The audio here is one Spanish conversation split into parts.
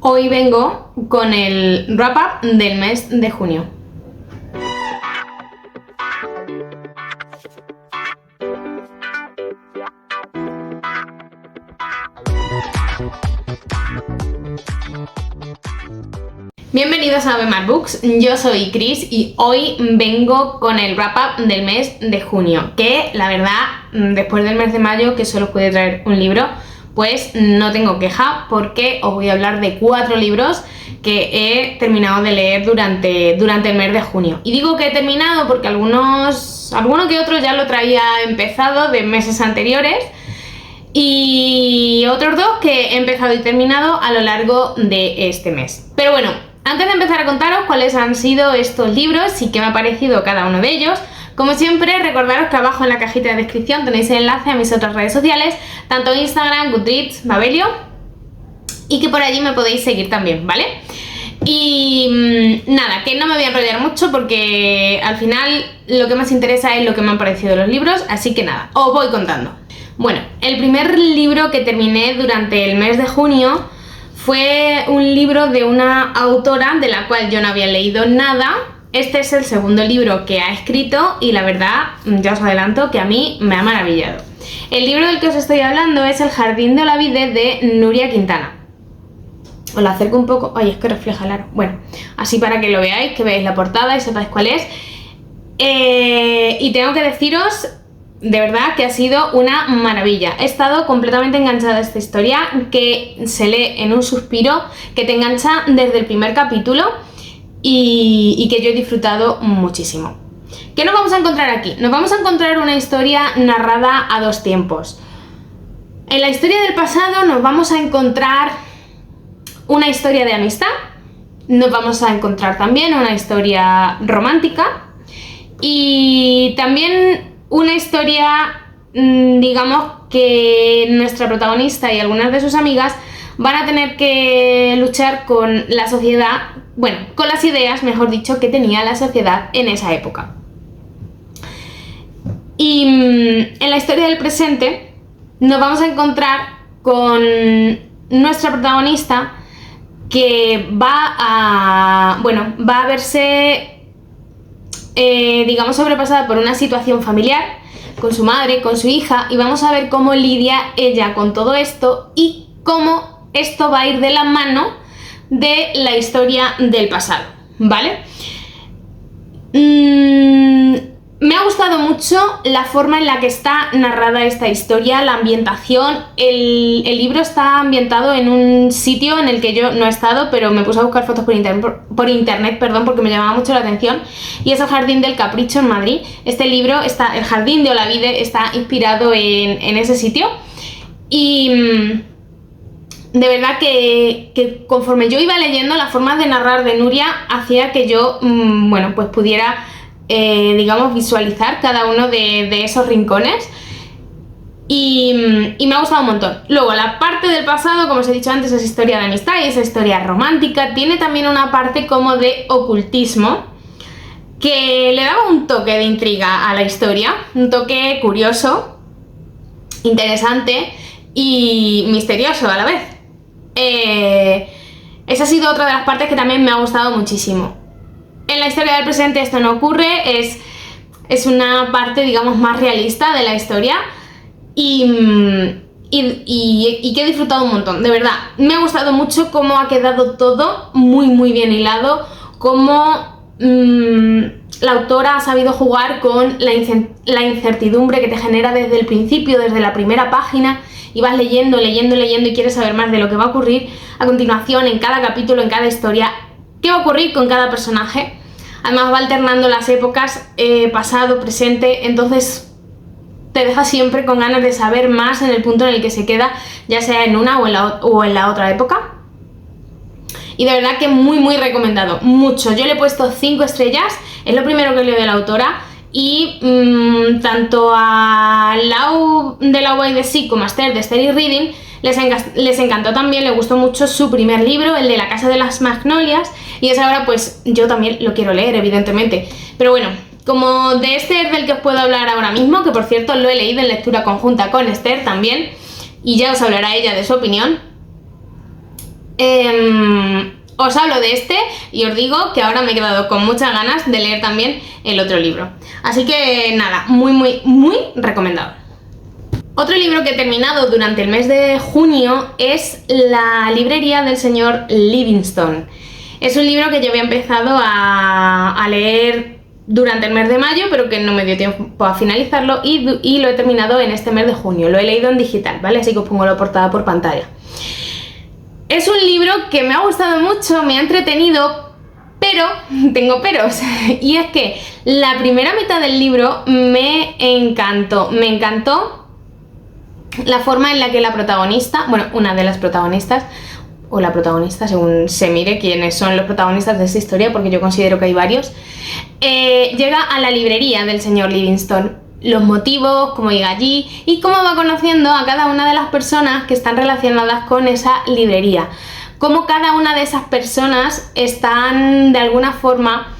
Hoy vengo con el wrap-up del mes de junio. Bienvenidos a Bemar Books, yo soy Chris y hoy vengo con el wrap-up del mes de junio, que la verdad, después del mes de mayo, que solo pude traer un libro, pues no tengo queja porque os voy a hablar de 4 libros que he terminado de leer durante el mes de junio. Y digo que he terminado porque alguno que otro ya lo traía empezado de meses anteriores y otros 2 que he empezado y terminado a lo largo de este mes. Pero bueno, antes de empezar a contaros cuáles han sido estos libros y qué me ha parecido cada uno de ellos, como siempre, recordaros que abajo en la cajita de descripción tenéis el enlace a mis otras redes sociales, tanto Instagram, Goodreads, Babelio, y que por allí me podéis seguir también, ¿vale? Y nada, que no me voy a enrollar mucho porque al final lo que más interesa es lo que me han parecido los libros, así que nada, os voy contando. Bueno, el primer libro que terminé durante el mes de junio fue un libro de una autora de la cual yo no había leído nada. Este es el segundo libro que ha escrito y la verdad, ya os adelanto que a mí me ha maravillado. El libro del que os estoy hablando es El jardín de Olavide de Nuria Quintana. Os lo acerco un poco, ay, es que refleja el aro. Bueno, así para que lo veáis, que veáis la portada y sepáis cuál es. Y tengo que deciros, de verdad, que ha sido una maravilla. He estado completamente enganchada a esta historia, que se lee en un suspiro, que te engancha desde el primer capítulo. Y que yo he disfrutado muchísimo. ¿Qué nos vamos a encontrar aquí? Nos vamos a encontrar una historia narrada a 2 tiempos. En la historia del pasado nos vamos a encontrar una historia de amistad, nos vamos a encontrar también una historia romántica y también una historia, digamos, que nuestra protagonista y algunas de sus amigas van a tener que luchar con la sociedad, bueno, con las ideas, mejor dicho, que tenía la sociedad en esa época. Y en la historia del presente nos vamos a encontrar con nuestra protagonista que va a verse, digamos, sobrepasada por una situación familiar con su madre, con su hija, y vamos a ver cómo lidia ella con todo esto y cómo esto va a ir de la mano de la historia del pasado, ¿vale? Me ha gustado mucho la forma en la que está narrada esta historia, la ambientación. El libro está ambientado en un sitio en el que yo no he estado, pero me puse a buscar fotos por internet, porque me llamaba mucho la atención, y es el Jardín del Capricho en Madrid. Este libro, el Jardín de Olavide, está inspirado en ese sitio y de verdad que conforme yo iba leyendo, la forma de narrar de Nuria hacía que yo, pues pudiera, digamos, visualizar cada uno de esos rincones y me ha gustado un montón. Luego, la parte del pasado, como os he dicho antes, es historia de amistad y es historia romántica. Tiene también una parte como de ocultismo que le daba un toque de intriga a la historia, un toque curioso, interesante y misterioso a la vez. Esa ha sido otra de las partes que también me ha gustado muchísimo. En la historia del presente esto no ocurre, es una parte, digamos, más realista de la historia y que he disfrutado un montón, de verdad. Me ha gustado mucho cómo ha quedado todo muy muy bien hilado, cómo la autora ha sabido jugar con la incertidumbre que te genera desde el principio, desde la primera página, y vas leyendo y quieres saber más de lo que va a ocurrir a continuación en cada capítulo, en cada historia, qué va a ocurrir con cada personaje. Además va alternando las épocas, pasado, presente, entonces te deja siempre con ganas de saber más en el punto en el que se queda, ya sea en una o en la otra época. Y de verdad que muy muy recomendado, mucho. Yo le he puesto 5 estrellas, es lo primero que leo de la autora. Y tanto a Lau de la Way de Sí como a Esther de Steady Reading les encantó también, le gustó mucho su primer libro, el de La Casa de las Magnolias, y esa ahora pues yo también lo quiero leer, evidentemente. Pero bueno, como de este es del que os puedo hablar ahora mismo, que por cierto lo he leído en lectura conjunta con Esther también, y ya os hablará ella de su opinión. os hablo de este y os digo que ahora me he quedado con muchas ganas de leer también el otro libro. Así que nada, muy, muy, muy recomendado. Otro libro que he terminado durante el mes de junio es La librería del señor Livingstone. Es un libro que yo había empezado a leer durante el mes de mayo, pero que no me dio tiempo a finalizarlo y lo he terminado en este mes de junio. Lo he leído en digital, ¿vale? Así que os pongo la portada por pantalla. Es un libro que me ha gustado mucho, me ha entretenido, pero tengo peros. Y es que la primera mitad del libro me encantó. Me encantó la forma en la que la protagonista, bueno, una de las protagonistas, o la protagonista, según se mire quiénes son los protagonistas de esta historia, porque yo considero que hay varios, llega a la librería del señor Livingstone. Los motivos, cómo llega allí y cómo va conociendo a cada una de las personas que están relacionadas con esa librería. Cómo cada una de esas personas están de alguna forma,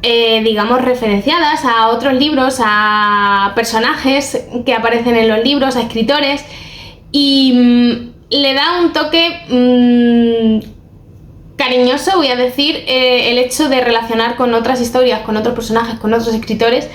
digamos, referenciadas a otros libros, a personajes que aparecen en los libros, a escritores, y le da un toque cariñoso, voy a decir, el hecho de relacionar con otras historias, con otros personajes, con otros escritores.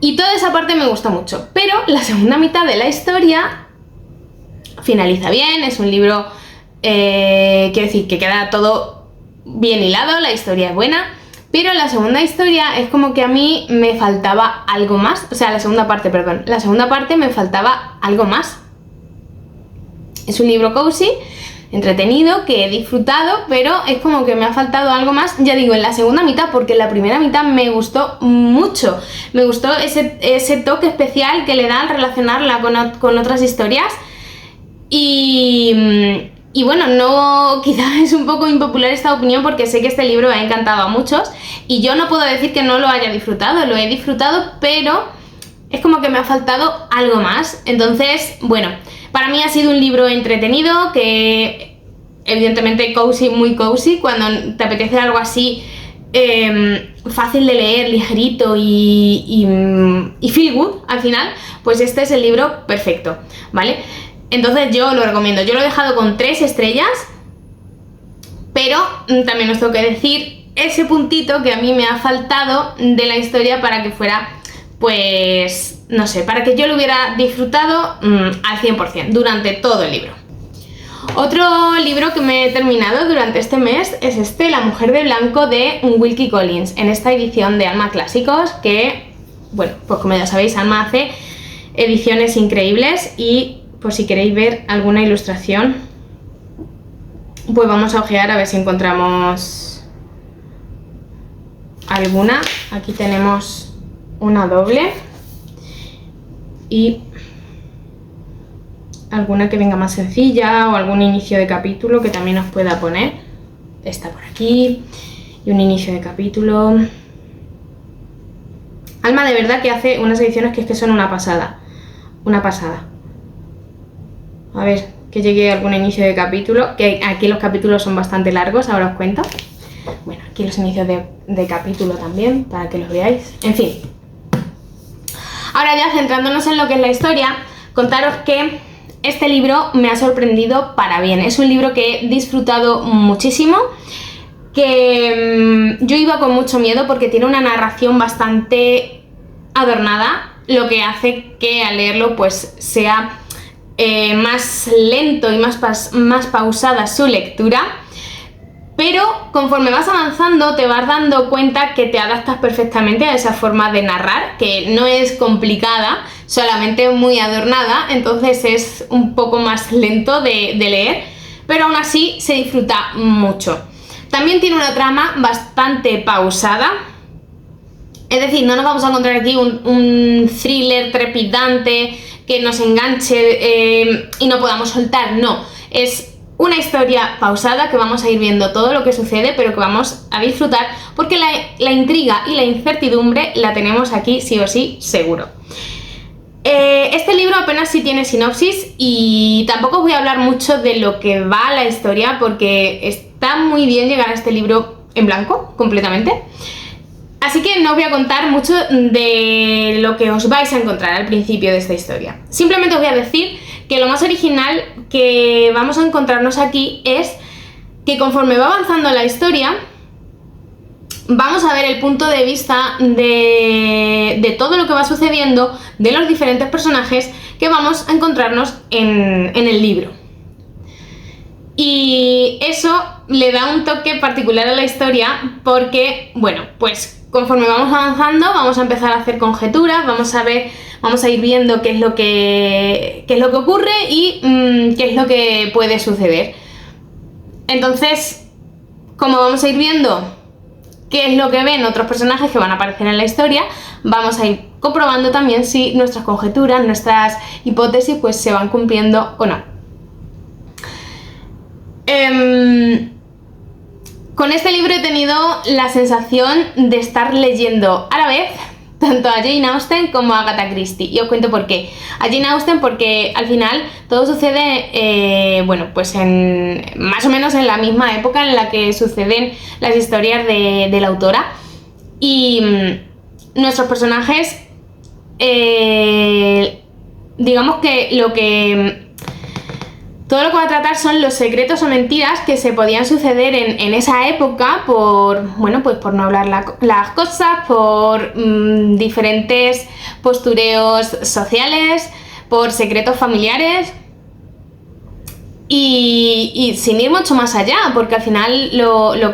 Y toda esa parte me gusta mucho, pero la segunda mitad de la historia finaliza bien, es un libro, quiero decir, que queda todo bien hilado, la historia es buena, pero la segunda historia es como que a mí me faltaba algo más, o sea, la segunda parte me faltaba algo más. Es un libro cozy, entretenido, que he disfrutado, pero es como que me ha faltado algo más, ya digo, en la segunda mitad, porque en la primera mitad me gustó mucho. Me gustó ese toque especial que le da al relacionarla con otras historias. Y bueno, no, quizás es un poco impopular esta opinión porque sé que este libro ha encantado a muchos y yo no puedo decir que no lo haya disfrutado, lo he disfrutado, pero es como que me ha faltado algo más. Entonces, bueno, para mí ha sido un libro entretenido, que evidentemente cozy, muy cozy, cuando te apetece algo así fácil de leer, ligerito y feel good al final, pues este es el libro perfecto, ¿vale? Entonces yo lo recomiendo. Yo lo he dejado con 3 estrellas, pero también os tengo que decir ese puntito que a mí me ha faltado de la historia para que fuera, pues, no sé, para que yo lo hubiera disfrutado al 100% durante todo el libro. Otro libro que me he terminado durante este mes es este, La mujer de blanco, de Wilkie Collins, en esta edición de Alma Clásicos, que, bueno, pues como ya sabéis, Alma hace ediciones increíbles y por si queréis ver alguna ilustración, pues vamos a ojear a ver si encontramos alguna. Aquí tenemos una doble y alguna que venga más sencilla o algún inicio de capítulo que también os pueda poner. Esta por aquí y un inicio de capítulo. Alma de verdad que hace unas ediciones que es que son una pasada, una pasada. A ver, que llegue algún inicio de capítulo, que aquí los capítulos son bastante largos, ahora os cuento. Bueno, aquí los inicios de capítulo también, para que los veáis. En fin. Ahora ya centrándonos en lo que es la historia, contaros que este libro me ha sorprendido para bien. Es un libro que he disfrutado muchísimo, que yo iba con mucho miedo porque tiene una narración bastante adornada, lo que hace que al leerlo pues sea más lento y más pausada su lectura, pero conforme vas avanzando te vas dando cuenta que te adaptas perfectamente a esa forma de narrar, que no es complicada, solamente muy adornada, entonces es un poco más lento de leer, pero aún así se disfruta mucho. También tiene una trama bastante pausada, es decir, no nos vamos a encontrar aquí un thriller trepidante que nos enganche y no podamos soltar, no, es una historia pausada que vamos a ir viendo todo lo que sucede, pero que vamos a disfrutar porque la intriga y la incertidumbre la tenemos aquí sí o sí seguro. Este libro apenas sí tiene sinopsis y tampoco os voy a hablar mucho de lo que va la historia porque está muy bien llegar a este libro en blanco completamente. Así que no os voy a contar mucho de lo que os vais a encontrar al principio de esta historia. Simplemente os voy a decir que lo más original que vamos a encontrarnos aquí es que conforme va avanzando la historia, vamos a ver el punto de vista de todo lo que va sucediendo, de los diferentes personajes que vamos a encontrarnos en el libro. Y eso le da un toque particular a la historia porque, bueno, pues conforme vamos avanzando vamos a empezar a hacer conjeturas, vamos a ir viendo qué es lo que ocurre y qué es lo que puede suceder. Entonces, como vamos a ir viendo qué es lo que ven otros personajes que van a aparecer en la historia, vamos a ir comprobando también si nuestras conjeturas, nuestras hipótesis, pues se van cumpliendo o no. Con este libro he tenido la sensación de estar leyendo a la vez tanto a Jane Austen como a Agatha Christie, y os cuento por qué. A Jane Austen porque al final todo sucede, bueno, pues más o menos en la misma época en la que suceden las historias de la autora, y nuestros personajes, digamos que todo lo que va a tratar son los secretos o mentiras que se podían suceder en esa época por, bueno, pues por no hablar las cosas, por diferentes postureos sociales, por secretos familiares y sin ir mucho más allá, porque al final lo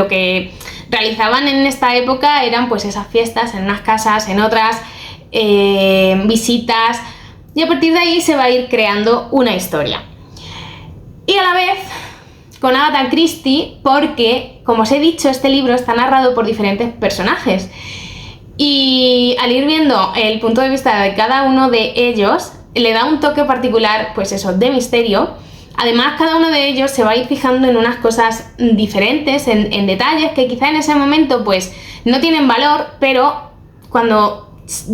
que realizaban en esta época eran pues esas fiestas en unas casas, en otras, visitas, y a partir de ahí se va a ir creando una historia. Y a la vez con Agatha Christie porque, como os he dicho, este libro está narrado por diferentes personajes y al ir viendo el punto de vista de cada uno de ellos le da un toque particular, pues eso, de misterio. Además, cada uno de ellos se va a ir fijando en unas cosas diferentes, en detalles que quizá en ese momento pues no tienen valor, pero cuando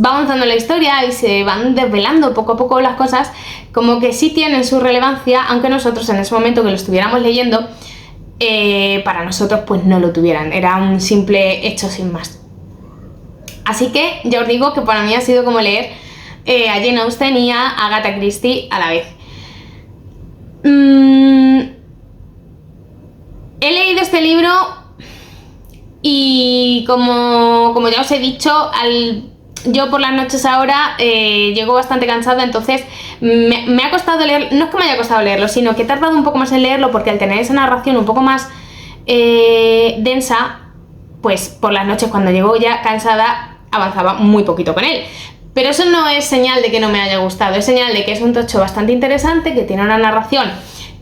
va avanzando la historia y se van desvelando poco a poco las cosas, como que sí tienen su relevancia, aunque nosotros en ese momento que lo estuviéramos leyendo, para nosotros pues no lo tuvieran, era un simple hecho sin más. Así que ya os digo que para mí ha sido como leer a Jane Austen y a Agatha Christie a la vez. He leído este libro y como ya os he dicho, yo por las noches ahora llego bastante cansada, entonces me ha costado leer, no es que me haya costado leerlo, sino que he tardado un poco más en leerlo porque al tener esa narración un poco más densa, pues por las noches cuando llego ya cansada avanzaba muy poquito con él. Pero eso no es señal de que no me haya gustado, es señal de que es un tocho bastante interesante, que tiene una narración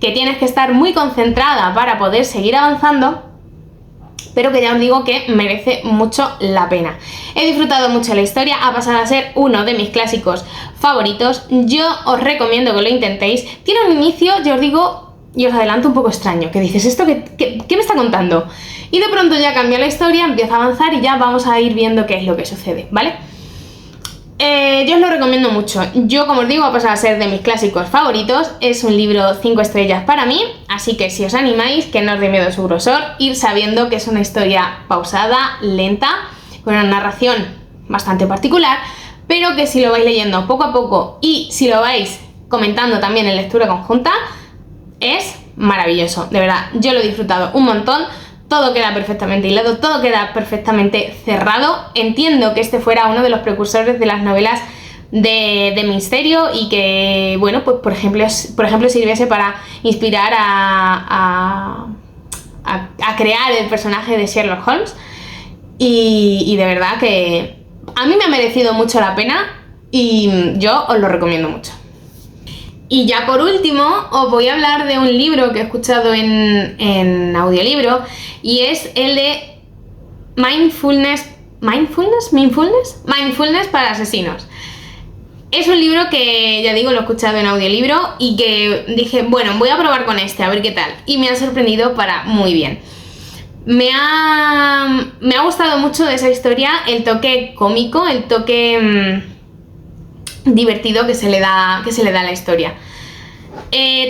que tienes que estar muy concentrada para poder seguir avanzando, pero que ya os digo que merece mucho la pena. He disfrutado mucho la historia, ha pasado a ser uno de mis clásicos favoritos. Yo os recomiendo que lo intentéis. Tiene un inicio, yo os digo, y os adelanto, un poco extraño, que dices, ¿esto qué me está contando? Y de pronto ya cambia la historia, empieza a avanzar y ya vamos a ir viendo qué es lo que sucede, ¿vale? Yo os lo recomiendo mucho. Yo, como os digo, ha pasado a ser de mis clásicos favoritos. Es un libro 5 estrellas para mí, así que si os animáis, que no os dé miedo su grosor, ir sabiendo que es una historia pausada, lenta, con una narración bastante particular, pero que si lo vais leyendo poco a poco y si lo vais comentando también en lectura conjunta, es maravilloso. De verdad, yo lo he disfrutado un montón. Todo queda perfectamente hilado, todo queda perfectamente cerrado. Entiendo que este fuera uno de los precursores de las novelas de misterio y que, bueno, pues por ejemplo sirviese para inspirar a crear el personaje de Sherlock Holmes. Y de verdad que a mí me ha merecido mucho la pena y yo os lo recomiendo mucho. Y ya por último os voy a hablar de un libro que he escuchado en audiolibro y es el de Mindfulness para asesinos. Es un libro que, ya digo, lo he escuchado en audiolibro y que dije, bueno, voy a probar con este, a ver qué tal. Y me ha sorprendido para muy bien. Me ha gustado mucho de esa historia el toque cómico, el toque divertido que se le da a la historia.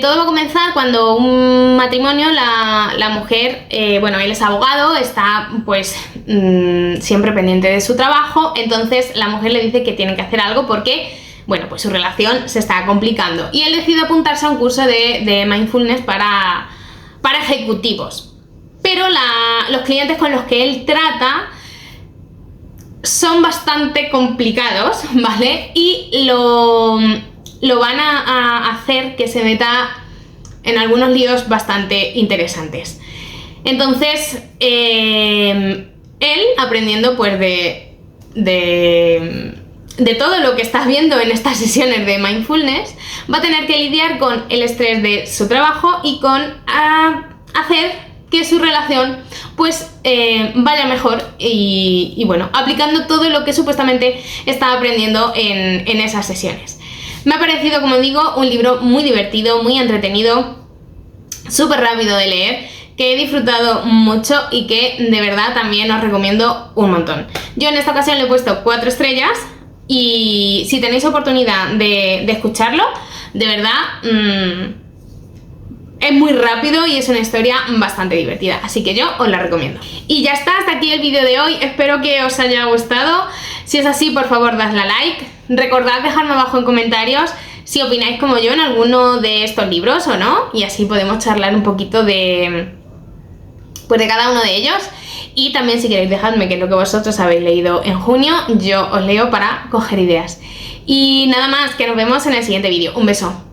Todo va a comenzar cuando un matrimonio, la mujer, bueno, él es abogado, está pues siempre pendiente de su trabajo, entonces la mujer le dice que tiene que hacer algo porque, bueno, pues su relación se está complicando y él decide apuntarse a un curso de mindfulness para ejecutivos. Pero los clientes con los que él trata son bastante complicados, ¿vale? Y lo van a hacer que se meta en algunos líos bastante interesantes. Entonces, él, aprendiendo pues de todo lo que estás viendo en estas sesiones de mindfulness, va a tener que lidiar con el estrés de su trabajo y con hacer que su relación pues vaya mejor y bueno, aplicando todo lo que supuestamente está aprendiendo en esas sesiones. Me ha parecido, como digo, un libro muy divertido, muy entretenido, súper rápido de leer, que he disfrutado mucho y que de verdad también os recomiendo un montón. Yo en esta ocasión le he puesto 4 estrellas y si tenéis oportunidad de escucharlo, de verdad es muy rápido y es una historia bastante divertida, así que yo os la recomiendo. Y ya está, hasta aquí el vídeo de hoy, espero que os haya gustado. Si es así, por favor, dadle a like. Recordad dejarme abajo en comentarios si opináis como yo en alguno de estos libros o no, y así podemos charlar un poquito de cada uno de ellos. Y también si queréis dejadme qué es lo que vosotros habéis leído en junio, yo os leo para coger ideas. Y nada más, que nos vemos en el siguiente vídeo. Un beso.